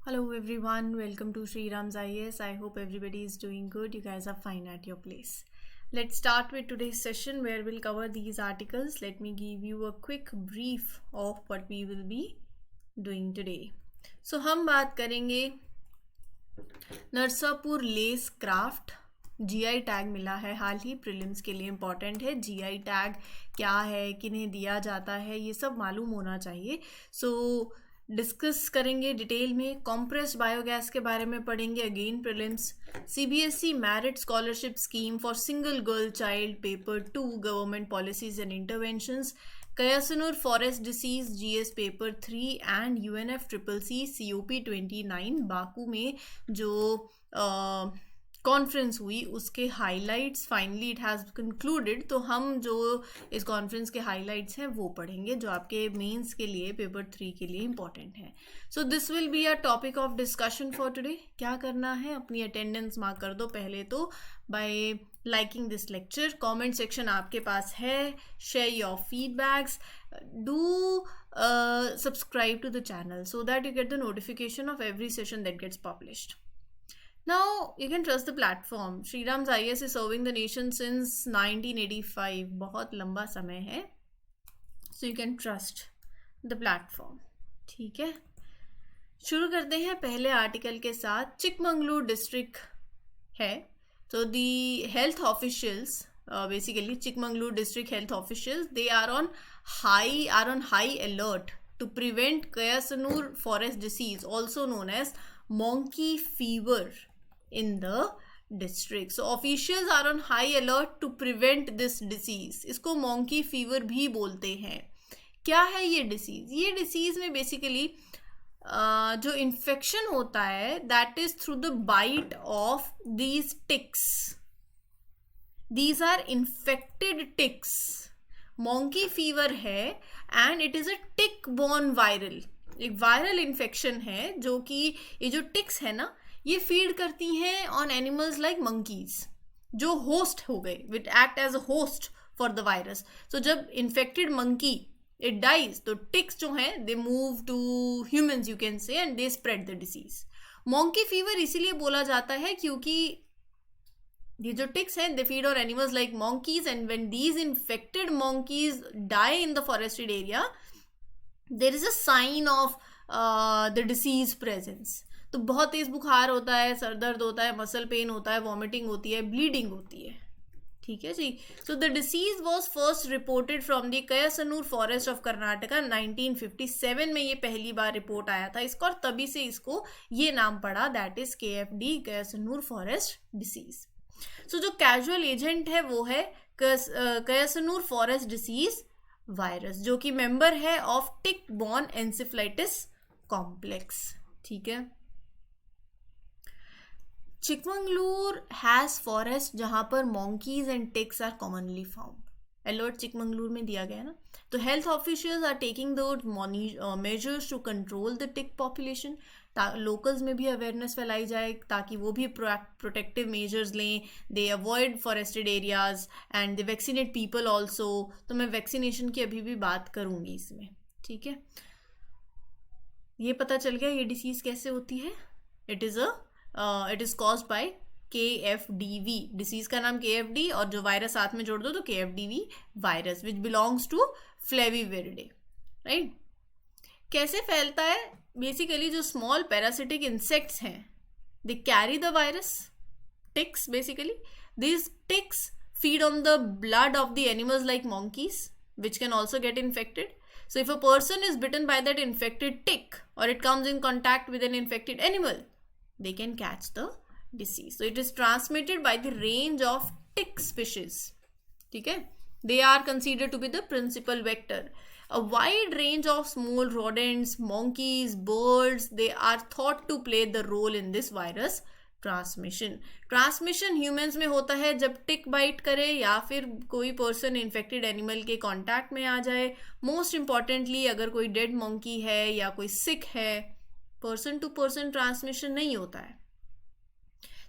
Hello everyone, welcome to Sri Ram's IAS. I hope everybody is doing good. You guys are fine at your place. Let's start with today's session where we'll cover these articles. Let me give you a quick brief of what we will be doing today. So हम बात करेंगे Narsapur less craft GI tag मिला है हाल ही, prelims के लिए important है। GI tag क्या है, किन्हें दिया जाता है, ये सब मालूम होना चाहिए। डिस्कस करेंगे डिटेल में। कॉम्प्रेस्ड बायोगैस के बारे में पढ़ेंगे, again prelims. CBSE merit scholarship scheme for single girl child paper 2 government policies and interventions, Kyasanur forest disease GS paper 3 and UNF triple C COP 29 Baku में जो कॉन्फ्रेंस हुई उसके highlights. Finally it has concluded, तो हम जो इस conference के highlights हैं वो पढ़ेंगे जो आपके मेंस के लिए पेपर 3 के लिए इंपॉर्टेंट है। So this will be a topic of discussion for today. क्या करना है, अपनी अटेंडेंस मार्क कर दो पहले तो bye liking this lecture. Comment section आपके पास है, share your feedbacks, do subscribe to the channel so that you get the notification of every session that gets published. Now you can trust the platform. Sri Ram's IAS is serving the nation since 1985. बहुत लंबा समय है, so you can trust the platform. ठीक है, शुरू करते हैं पहले आर्टिकल के साथ। चिकमंगलूर डिस्ट्रिक्ट है, so the health officials, basically Chikmagalur district health officials, they are on high alert to prevent Kyasanur forest disease, also known as monkey fever in the district. So officials are on high alert to prevent this disease. इसको monkey fever भी बोलते हैं। क्या है ये disease? ये disease में basically जो इन्फेक्शन होता है that is through the bite of these ticks. These are infected ticks. Monkey fever है and it is a tick borne viral, एक वायरल इन्फेक्शन है जो कि ये जो टिक्स है ना ये फीड करती हैं ऑन एनिमल्स लाइक मंकीज जो होस्ट हो गए, which act as a host for the virus. So जब इन्फेक्टेड मंकी इट डाइज तो टिक्स जो हैं they move to humans, you can say, and they spread the disease. Monkey fever इसीलिए बोला जाता है क्योंकि ये जो टिक्स हैं they feed on animals like monkeys, and when these infected monkeys die in the forested area there is a sign of the disease presence. तो बहुत तेज बुखार होता है, सर दर्द होता है, मसल पेन होता है, वॉमिटिंग होती है, ब्लीडिंग होती है। ठीक है जी। So the disease was first reported from the Kyasanur forest of Karnataka 1957 में ये पहली बार रिपोर्ट आया था इसका, और तभी से इसको ये नाम पड़ा, that is KFD, Kyasanur forest disease. So जो कैजुअल एजेंट है वो है कयासनूर फॉरेस्ट डिसीज वायरस, जो कि मेंबर है of tick borne encephalitis complex. ठीक है, चिकमंगलूर हैज फॉरेस्ट जहां पर monkeys and ticks are commonly found. Alert Chikmagalur में दिया गया ना। तो health officials are taking the measures to control the tick population. Locals में भी अवेयरनेस फैलाई जाए ताकि वो भी प्रोटेक्टिव मेजर्स लें, दे avoid forested areas and they vaccinate people also. तो मैं वैक्सीनेशन की अभी भी बात करूँगी इसमें। ठीक है, ये पता चल गया ये डिसीज़ कैसे होती है। It is caused by KFDV, disease का नाम KFD, और जो वायरस साथ में जोड़ दो तो KFDV virus, which belongs to Flaviviridae. Right, कैसे फैलता है? बेसिकली जो स्मॉल पैरासिटिक इंसेक्ट्स हैं they carry the virus, ticks basically. This ticks feed on the blood of the animals like monkeys, which can also get infected. So if a person is bitten by that infected tick or it comes in contact with an infected animal, they can catch the disease. So it is transmitted by the range of tick species. ठीक है, they are considered to be the principal vector. A wide range of small rodents, monkeys, birds, they are thought to play the role in this virus transmission humans में होता है जब टिक bite करे या फिर कोई पर्सन इन्फेक्टेड एनिमल के contact में आ जाए। मोस्ट इम्पॉर्टेंटली अगर कोई डेड मंकी है या कोई सिक है, पर्सन टू पर्सन ट्रांसमिशन नहीं होता है।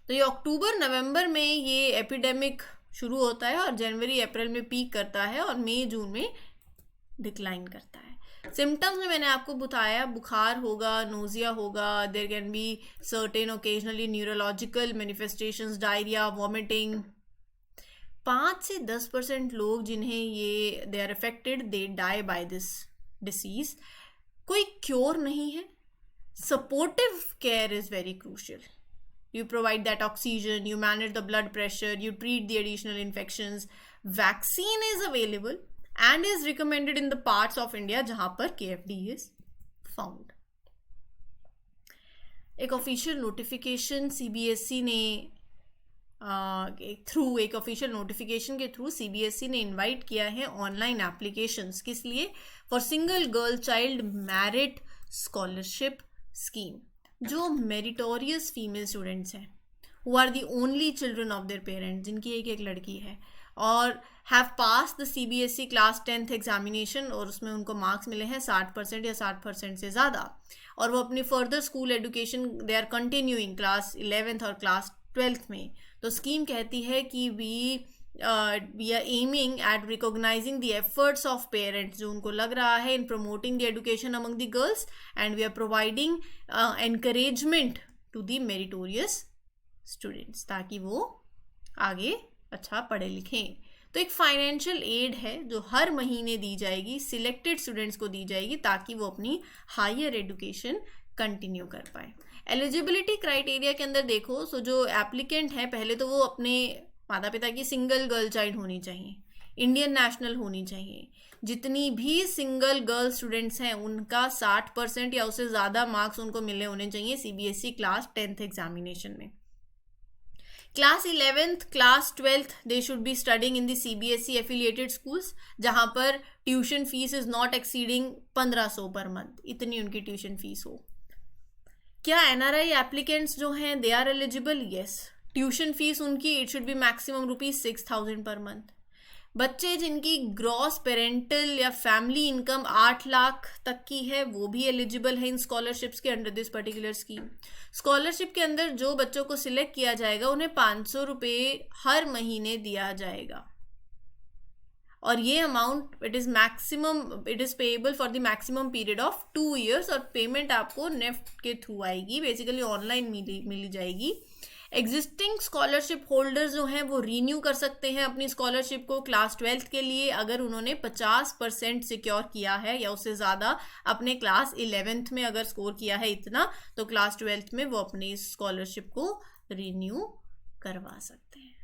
तो ये अक्टूबर नवंबर में ये एपिडेमिक शुरू होता है और जनवरी अप्रैल में पीक करता है और मई जून में डिक्लाइन करता है। सिम्टम्स में मैंने आपको बताया, बुखार होगा, नोजिया होगा, there can be certain occasionally neurological manifestations, diarrhoea, vomiting. 5 से 10% लोग जिन्हें ये they are affected they die by this disease. कोई क्योर नहीं है। Supportive care is very crucial. You provide that oxygen, you manage the blood pressure, you treat the additional infections. Vaccine is available and is recommended in the parts of India जहाँ पर KFD is found. एक official notification CBSE ने एक official notification के through CBSE ने invite किया है online applications. किस लिए? For single girl child merit scholarship scheme. जो मेरिटोरियस फीमेल स्टूडेंट्स हैं, who are the only children of their parents, जिनकी एक एक लड़की है और have pass the CBSE class 10th examination, और उसमें उनको मार्क्स मिले हैं 60% या 60% से ज़्यादा, और वो अपनी further school education they are continuing class 11th और क्लास 12th में। तो स्कीम कहती है कि we are aiming at recognising the efforts of parents, जो उनको लग रहा है in promoting the education among the girls, and we are providing encouragement to the meritorious students, ताकि वो आगे अच्छा पढ़े लिखें। तो एक फाइनेंशियल एड है जो हर महीने दी जाएगी, सिलेक्टेड स्टूडेंट्स को दी जाएगी, ताकि वो अपनी हायर एजुकेशन कंटिन्यू कर पाए। एलिजिबिलिटी क्राइटेरिया के अंदर देखो, सो जो एप्लीकेंट है, पहले तो वो अपने माता पिता की सिंगल गर्ल चाइल्ड होनी चाहिए, इंडियन नेशनल होनी चाहिए। जितनी भी सिंगल गर्ल स्टूडेंट्स हैं उनका 60% या उससे ज़्यादा मार्क्स उनको मिले होने चाहिए CBSE क्लास 10th एग्जामिनेशन में। Class 11th class 12th they should be studying in the CBSE affiliated schools, जहाँ पर tuition fees is not exceeding 1500 per month, इतनी उनकी ट्यूशन फीस हो। क्या NRI एप्लीकेंट्स जो हैं they are eligible? Yes. Tuition fees उनकी it should be maximum ₹6,000 per month. बच्चे जिनकी ग्रॉस पेरेंटल या फैमिली इनकम 8 लाख तक की है, वो भी एलिजिबल है इन स्कॉलरशिप्स के under this particular scheme. Scholarship के अंदर जो बच्चों को सिलेक्ट किया जाएगा उन्हें 500 रुपये हर महीने दिया जाएगा, और ये amount it is payable for the maximum period of 2 years, और पेमेंट आपको नेफ्ट के थ्रू आएगी, बेसिकली ऑनलाइन मिली जाएगी। एग्जिस्टिंग स्कॉलरशिप होल्डर्स जो हैं वो रीन्यू कर सकते हैं अपनी स्कॉलरशिप को क्लास 12th के लिए, अगर उन्होंने 50% सिक्योर किया है या उससे ज़्यादा अपने क्लास 11th में अगर स्कोर किया है इतना, तो क्लास 12th में वो अपनी स्कॉलरशिप को रीन्यू करवा सकते हैं।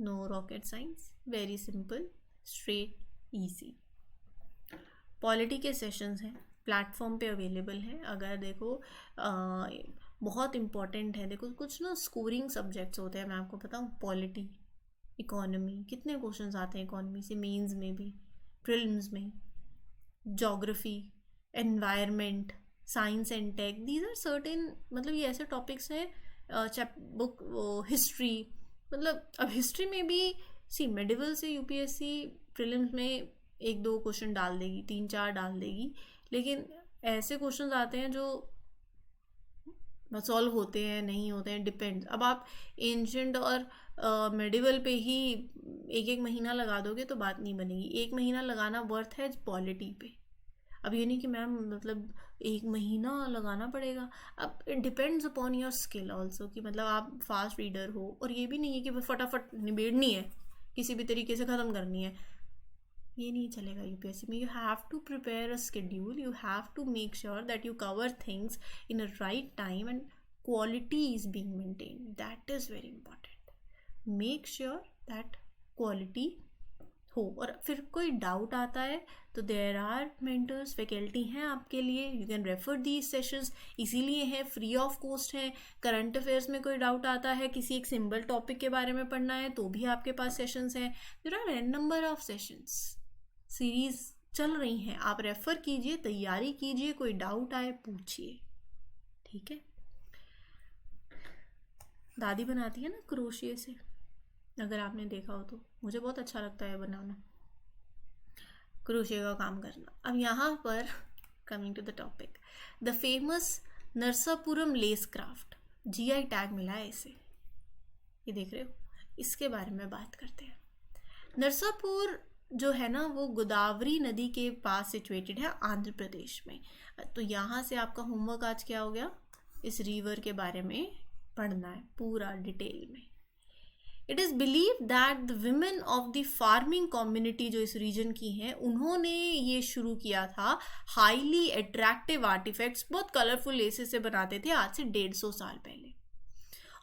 No rocket science, very simple, straight, easy. Polity के सेशंस हैं, प्लेटफॉर्म पे अवेलेबल है। अगर देखो बहुत इम्पॉर्टेंट है, देखो कुछ ना स्कोरिंग सब्जेक्ट्स होते हैं, मैं आपको बताऊँ, पॉलिटी, इकोनॉमी, कितने क्वेश्चंस आते हैं इकोनॉमी से, मेंस में भी, प्रीलिम्स में, geography, environment, science and tech, these are certain, मतलब ये ऐसे टॉपिक्स हैं। हिस्ट्री, मतलब अब हिस्ट्री में भी मेडिवल से UPSC प्रीलिम्स में 1-2 क्वेश्चन डाल देगी, 3-4 डाल देगी, लेकिन ऐसे क्वेश्चंस आते हैं जो सॉल्व होते हैं नहीं होते हैं, डिपेंड्स। अब आप एंशंट और मेडिवल पे ही 1-1 महीना लगा दोगे तो बात नहीं बनेगी। 1 महीना लगाना वर्थ है पॉलिटी पे। अब ये नहीं कि मैम मतलब 1 महीना लगाना पड़ेगा, अब it depends upon your skill also, कि मतलब आप फास्ट रीडर हो, और ये भी नहीं है कि फटाफट निबेड़नी है, किसी भी तरीके से ख़त्म करनी है, ये नहीं चलेगा UPSC में। You have to prepare a schedule, you have to make sure that you cover things in a right time and quality is being maintained, that is very important. Make sure that quality हो। और फिर कोई doubt आता है तो there are mentors, faculty हैं आपके लिए, you can refer these sessions, इसीलिए है, फ्री ऑफ कॉस्ट है। करंट अफेयर्स में कोई डाउट आता है, किसी एक सिंपल टॉपिक के बारे में पढ़ना है, तो भी आपके पास सेशंस हैं। There are n number of sessions, series चल रही हैं, आप रेफर कीजिए, तैयारी कीजिए, कोई डाउट आए पूछिए, ठीक है। दादी बनाती है ना क्रोशिया से, अगर आपने देखा हो तो, मुझे बहुत अच्छा लगता है बनाना, क्रोशिया का काम करना। अब यहाँ पर coming to the topic, the famous Narsapuram lace craft, GI tag मिला है इसे, ये देख रहे हो, इसके बारे में बात करते हैं। नरसापुर जो है ना वो गोदावरी नदी के पास सिचुएटेड है आंध्र प्रदेश में। तो यहाँ से आपका होमवर्क आज क्या हो गया, इस रिवर के बारे में पढ़ना है पूरा डिटेल में। It is believe that the women of the farming community जो इस रीजन की हैं, उन्होंने ये शुरू किया था हाईली अट्रैक्टिव आर्टिफैक्ट्स, बहुत कलरफुल लेसेस से बनाते थे आज से 150 साल पहले।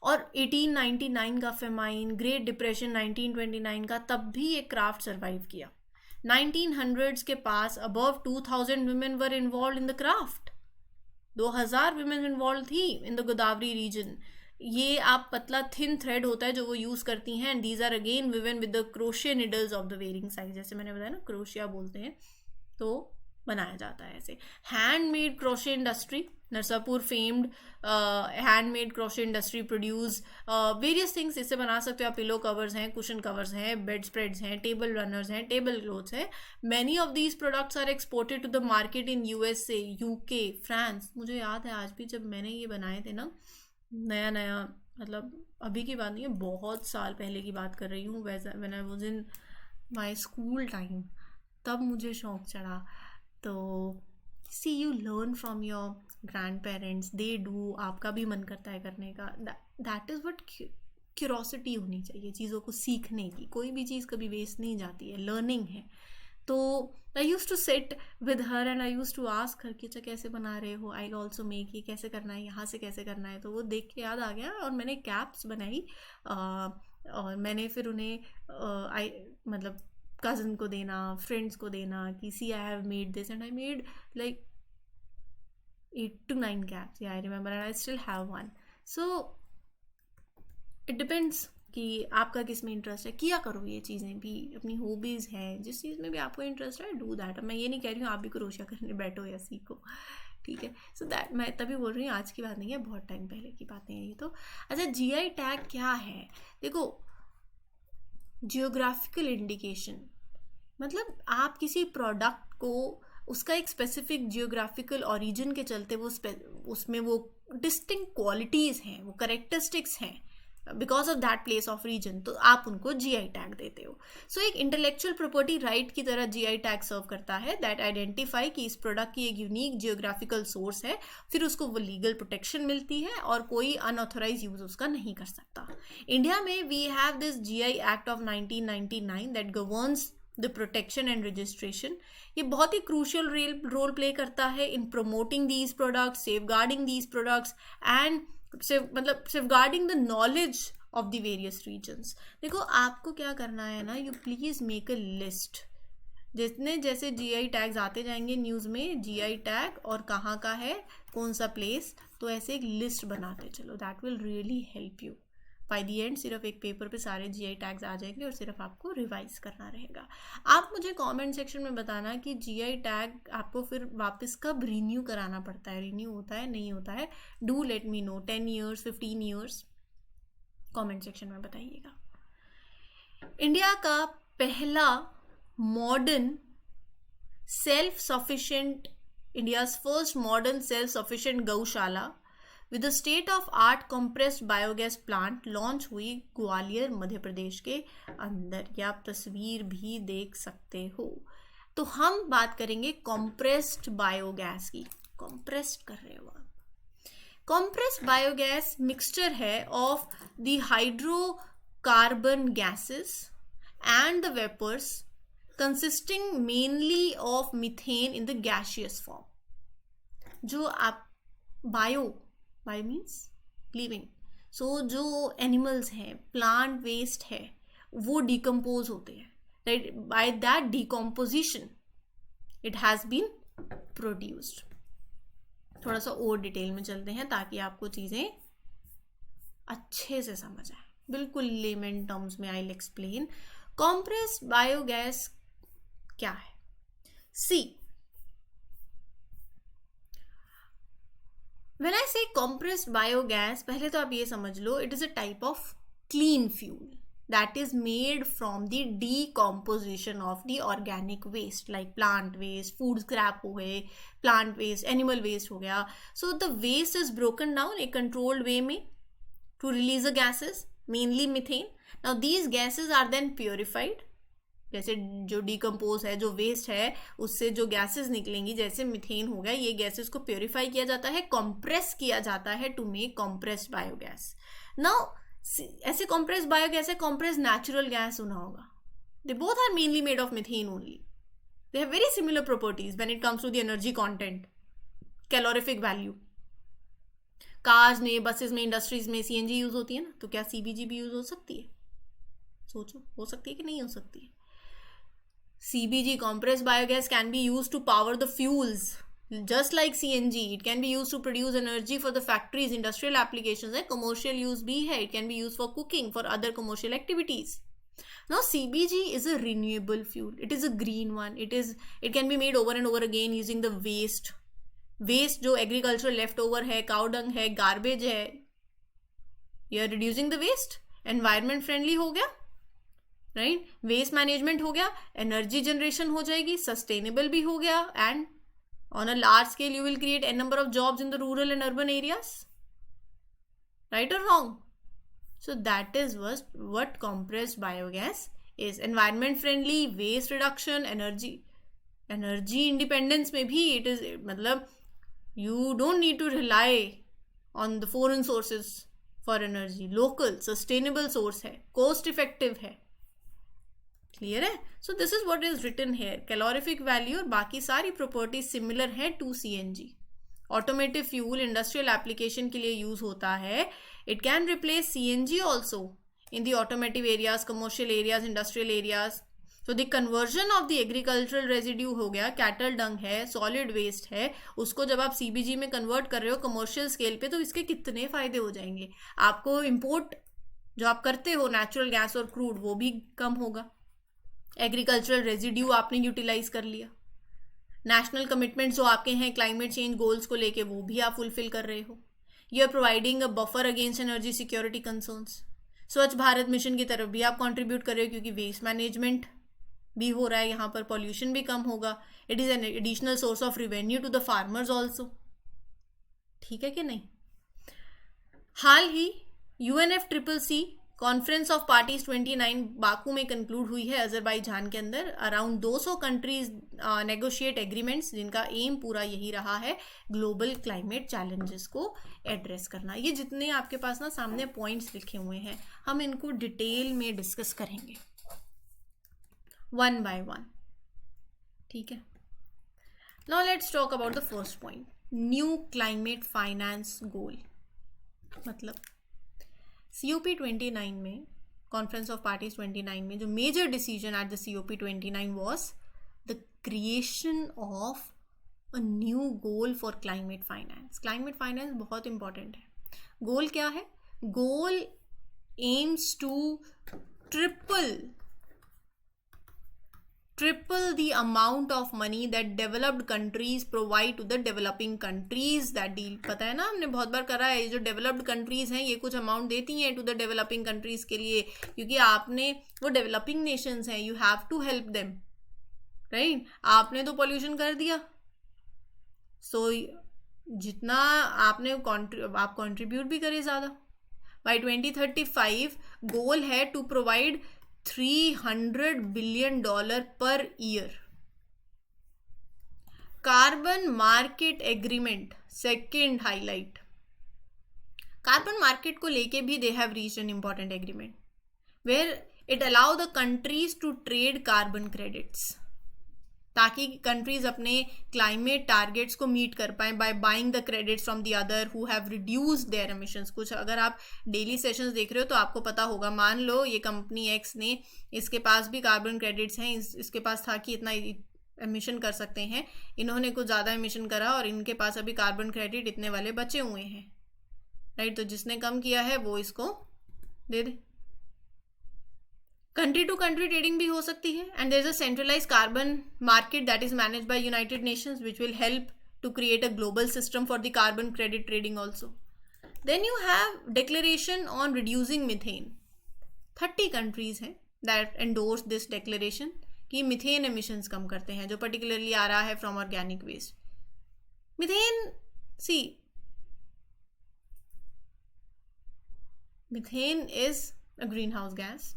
और 1899 का फेमाइन, ग्रेट डिप्रेशन 1929 का, तब भी ये क्राफ्ट सर्वाइव किया। 1900s के पास above 2000 women were involved in the craft। 2000 women involved थी इन द गोदावरी रीजन। ये आप पतला थिन थ्रेड होता है जो वो यूज़ करती हैं, and these are again woven with the crochet needles of the varying size, जैसे मैंने बताया ना क्रोशिया बोलते हैं, तो बनाया जाता है ऐसे। Handmade crochet industry, Narsapur famed handmade crochet industry produce various things. इससे बना सकते हो आप, पिलो कवर्स हैं, कुशन कवर्स हैं, बेड स्प्रेड्स हैं, टेबल रनर्स हैं, टेबल क्लॉथ्स हैं। Many of these products are exported to the market in USA, UK, France. मुझे याद है आज भी जब मैंने ये बनाए थे ना, नया नया, मतलब अभी की बात नहीं है, बहुत साल पहले की बात कर रही हूँ, वैसा when I was in my school time, तब मुझे शौक चढ़ा। तो see you learn from your grandparents, they do, आपका भी मन करता है करने का। दैट इज़ व्हाट क्यूरोसिटी होनी चाहिए, चीज़ों को सीखने की। कोई भी चीज़ कभी वेस्ट नहीं जाती है, लर्निंग है। तो I use to sit with her and I use to ask her कि अच्छा कैसे बना रहे हो, आई ऑल्सो मेक, ये कैसे करना है, यहाँ से कैसे करना है। तो वो देख के याद आ गया और मैंने कैप्स बनाई, और मैंने फिर उन्हें आई मतलब कज़न को देना, फ्रेंड्स को देना कि see I have made this, and I made like 8 to 9 caps, yeah I remember, and I still have one. So it depends कि आपका किस में इंटरेस्ट है, किया करो ये चीज़ें भी, अपनी हॉबीज़ हैं, जिस चीज़ में भी आपको इंटरेस्ट है डू दैट। मैं ये नहीं कह रही हूँ आप भी क्रोशिया करने बैठो या सीखो, ठीक है। सो दैट मैं तभी बोल रही हूँ, आज की बात नहीं है, बहुत टाइम पहले की बातें हैं ये तो। अच्छा, GI टैग क्या है? देखो, जियोग्राफिकल इंडिकेशन मतलब आप किसी प्रोडक्ट को उसका एक स्पेसिफिक जियोग्राफिकल ओरिजिन के चलते वो उसमें वो डिस्टिंक्ट क्वालिटीज़ हैं, वो करेक्टरिस्टिक्स हैं because of that place of region, तो आप उनको GI टैग देते हो। सो एक इंटेलेक्चुअल प्रॉपर्टी राइट की तरह GI टैग सर्व करता है, दैट आइडेंटिफाई कि इस प्रोडक्ट की एक यूनिक जियोग्राफिकल सोर्स है, फिर उसको वो लीगल प्रोटेक्शन मिलती है और कोई अनऑथोराइज यूज उसका नहीं कर सकता। इंडिया में we have this GI act of 1999 that governs the protection and registration. ये बहुत ही क्रूशियल रोल प्ले करता है in promoting these products, safeguarding these products and मतलब safeguarding the knowledge of the various regions. देखो, आपको क्या करना है ना, you please make a list. जितने जैसे GI टैग्स आते जाएंगे न्यूज़ में, GI टैग और कहाँ का है, कौन सा प्लेस, तो ऐसे एक लिस्ट बनाते चलो, that will really help you. By the end सिर्फ एक पेपर पे सारे GI टैग्स आ जाएंगे और सिर्फ आपको रिवाइज करना रहेगा। आप मुझे कमेंट सेक्शन में बताना कि GI टैग आपको फिर वापस कब रिन्यू कराना पड़ता है, रिन्यू होता है नहीं होता है। Do let me know, 10 years 15 years, comment section में बताइएगा। इंडिया का पहला modern self sufficient, India's first modern self sufficient gaushala with state of art compressed biogas plant launch हुई ग्वालियर मध्य प्रदेश के अंदर। या आप तस्वीर भी देख सकते हो। तो हम बात करेंगे कंप्रेस्ड बायोगैस की। कंप्रेस्ड कर रहे हो आप, कंप्रेस्ड बायोगैस मिक्सचर है of the hydrocarbon gases and the vapours consisting mainly of methane in the gaseous form. जो आप बायो मीन्स लिविंग, सो जो एनिमल्स हैं, प्लांट वेस्ट है, वो डिकम्पोज होते हैं, right, by that decomposition it has been produced. थोड़ा सा और डिटेल में चलते हैं ताकि आपको चीज़ें अच्छे से समझ आए, बिल्कुल लेमन टर्म्स में। I will explain compressed biogas क्या है। सी, When I say compressed biogas, पहले तो आप ये समझ लो, it is a type of clean fuel that is made from the decomposition of the organic waste like plant waste, food scrap हो गए, plant waste, animal waste हो गया. So the waste is broken down a controlled way में to release the gases, mainly methane. Now these gases are then purified जैसे जो decompose है, जो waste है, उससे जो गैसेस निकलेंगी, जैसे मिथेन हो गया, ये गैसेस को प्योरीफाई किया जाता है, कंप्रेस किया जाता है to make compressed biogas. Now ऐसे कंप्रेस्ड बायोगैस है, कंप्रेस्ड नेचुरल गैस सुना होगा. They both are mainly made of methane only. They have very similar properties when it comes to the energy content, calorific value. Cars में, buses में, industries में CNG use होती है ना, तो क्या सीबीजी भी यूज हो सकती है? सोचो, हो सकती है कि नहीं हो सकती है? CBG, compressed biogas, can be used to power the fuels. Just like CNG, it can be used to produce energy for the factories, industrial applications. Commercial use भी है. It can be used for cooking, for other commercial activities. Now, CBG is a renewable fuel. It is a green one. It can be made over and over again using the waste. Waste जो agricultural leftover है, cow dung है, garbage है. You are reducing the waste. Environment friendly हो गया. Right, waste management हो गया, energy generation हो जाएगी, सस्टेनेबल भी हो गया, and on a large scale you will create an number of jobs in the rural and urban areas. Right और wrong? So that is what compressed biogas is. Environment friendly, waste reduction, energy independence में भी it is, मतलब you don't need to rely on the foreign sources for energy. Local sustainable source है, cost effective है. Clear है? So this is what is written hair. Calorific value और बाकी सारी properties similar है to CNG. Automotive fuel industrial application के लिए use होता है. It can replace CNG also in the automotive areas, commercial areas, industrial areas. So the conversion of the agricultural residue हो गया, कैटल डंग है, सॉलिड वेस्ट है, उसको जब आप सीबीजी में कन्वर्ट कर रहे हो कमर्शियल स्केल पे, तो इसके कितने फायदे हो जाएंगे. आपको इम्पोर्ट जो आप करते हो नेचुरल गैस और क्रूड, वो भी कम होगा. एग्रीकल्चरल रेजिड्यू आपने यूटिलाइज कर लिया. नेशनल कमिटमेंट्स जो आपके हैं क्लाइमेट चेंज गोल्स को लेके, वो भी आप फुलफिल कर रहे हो. You are providing a buffer against energy security concerns. Swachh Bharat mission की तरफ भी आप कंट्रीब्यूट कर रहे हो, क्योंकि वेस्ट मैनेजमेंट भी हो रहा है यहाँ पर, पॉल्यूशन भी कम होगा. It is an additional source of revenue to the farmers also. ठीक है कि नहीं? हाल ही UNFCCC conference of parties 29 Baku में कंक्लूड हुई है, अजरबैजान के अंदर. अराउंड 200 कंट्रीज नेगोशिएट एग्रीमेंट्स, जिनका एम पूरा यही रहा है, ग्लोबल क्लाइमेट चैलेंजेस को एड्रेस करना. ये जितने आपके पास ना सामने पॉइंट्स लिखे हुए हैं, हम इनको डिटेल में डिस्कस करेंगे वन बाय वन. ठीक है? Now let's talk about the first point, new climate finance goal. मतलब COP29 में, कॉन्फ्रेंस ऑफ पार्टीज 29 में, जो major decision at the COP29 was the creation of a new goal for climate finance. Climate finance बहुत important है. Goal क्या है? Goal aims to triple the amount of money that developed countries provide to the developing countries. that deal पता है ना, हमने बहुत बार करा है. जो डेवलप्ड कंट्रीज हैं, ये कुछ अमाउंट देती हैं टू द डेवलपिंग कंट्रीज के लिए, क्योंकि आपने, वो डेवलपिंग नेशंस हैं, you have to help them. Right? आपने तो पॉल्यूशन कर दिया, सो जितना आपने आप कंट्रीब्यूट भी करें ज़्यादा. बाय 2035 गोल है to provide $300 billion per year. Carbon market agreement, second highlight. Carbon market को लेके भी they have reached an important agreement where it allow the countries to trade carbon credits, ताकि कंट्रीज अपने climate targets को meet कर पाएं by buying the credits from the other who have reduced their emissions. कुछ अगर आप daily sessions देख रहे हो तो आपको पता होगा, मान लो ये कंपनी एक्स ने, इसके पास भी कार्बन क्रेडिट्स हैं, इसके पास था कि इतना एमिशन कर सकते हैं, इन्होंने कुछ ज़्यादा एमिशन करा और इनके पास अभी कार्बन क्रेडिट इतने वाले बचे हुए हैं. राइट? तो जिसने कम किया है वो इसको दे दे. कंट्री टू कंट्री ट्रेडिंग भी हो सकती है. And there is a centralised carbon market that is managed by United Nations which will help to create a global system for the carbon credit trading also. Then you have declaration on reducing methane. 30 countries हैं that endorse this declaration कि methane emissions कम करते हैं, जो particularly आ रहा है from organic waste. Methane, C, methane is a greenhouse gas.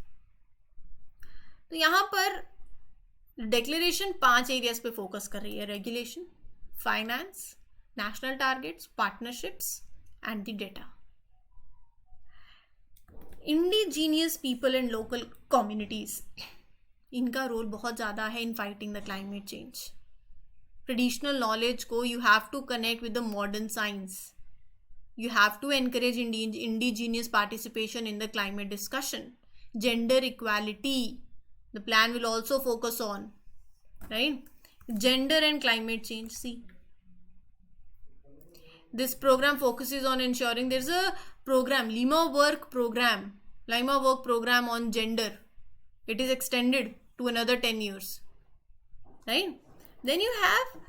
तो यहाँ पर डिक्लेरेशन 5 एरियाज पे फोकस कर रही है: regulation, finance, national targets, partnerships and the data. Indigenous people and local communities, इनका रोल बहुत ज़्यादा है in fighting the climate change. Traditional knowledge को you have to connect with the modern science. You have to encourage indigenous participation in the climate discussion. Gender equality, the plan will also focus on, right? Gender and climate change. See, this program focuses on ensuring there's a program, Lima Work Program on gender. It is extended to another 10 years, right? Then you have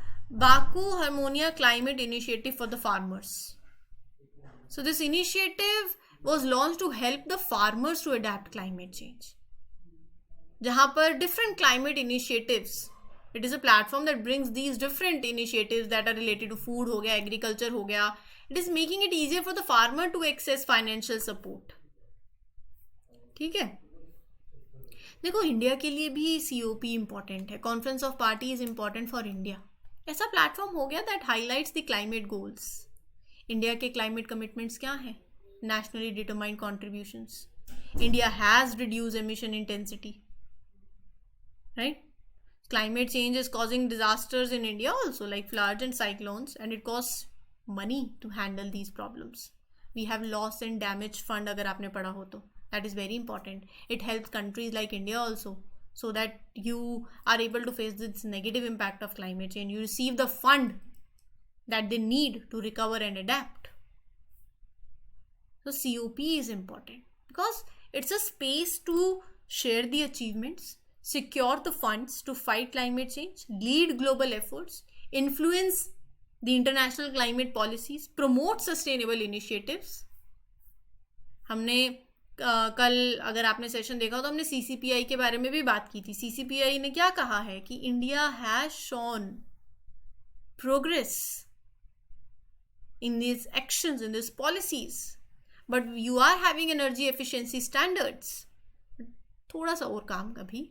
Baku Harmonia Climate Initiative for the farmers. So this initiative was launched to help the farmers to adapt climate change. जहाँ पर different climate initiatives, it is a platform that brings these different initiatives that are related to food हो गया, agriculture हो गया. It is making it easier for the farmer to access financial support. ठीक है. देखो, India के लिए भी COP इम्पॉर्टेंट है. Conference of party is important for India. ऐसा प्लेटफॉर्म हो गया that highlights the climate goals. India के क्लाइमेट कमिटमेंट्स क्या हैं? Nationally determined contributions. India has reduce emission intensity, right? Climate change is causing disasters in India also, like floods and cyclones, and it costs money to handle these problems. We have loss and damage fund, अगर आपने पढ़ा हो तो. That is very important. It helps countries like India also, so that you are able to face this negative impact of climate change. You receive the fund that they need to recover and adapt. So COP is important because it's a space to share the achievements, secure the funds to fight climate change, lead global efforts, influence the international climate policies, promote sustainable initiatives. हमने कल, अगर आपने session देखा तो हमने CCPI के बारे में भी बात की थी. CCPI ने क्या कहा है कि India has shown progress in these actions, in these policies, but you are having energy efficiency standards. थोड़ा सा और काम कभी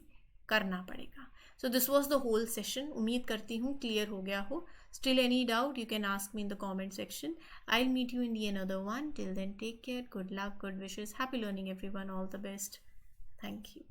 करना पड़ेगा. So this was the whole session. उम्मीद करती हूँ क्लियर हो गया हो. Still any doubt, you can ask me in the comment section. I'll meet you in the another one. Till then, take care. Good luck, good wishes. Happy learning, everyone. All the best. Thank you.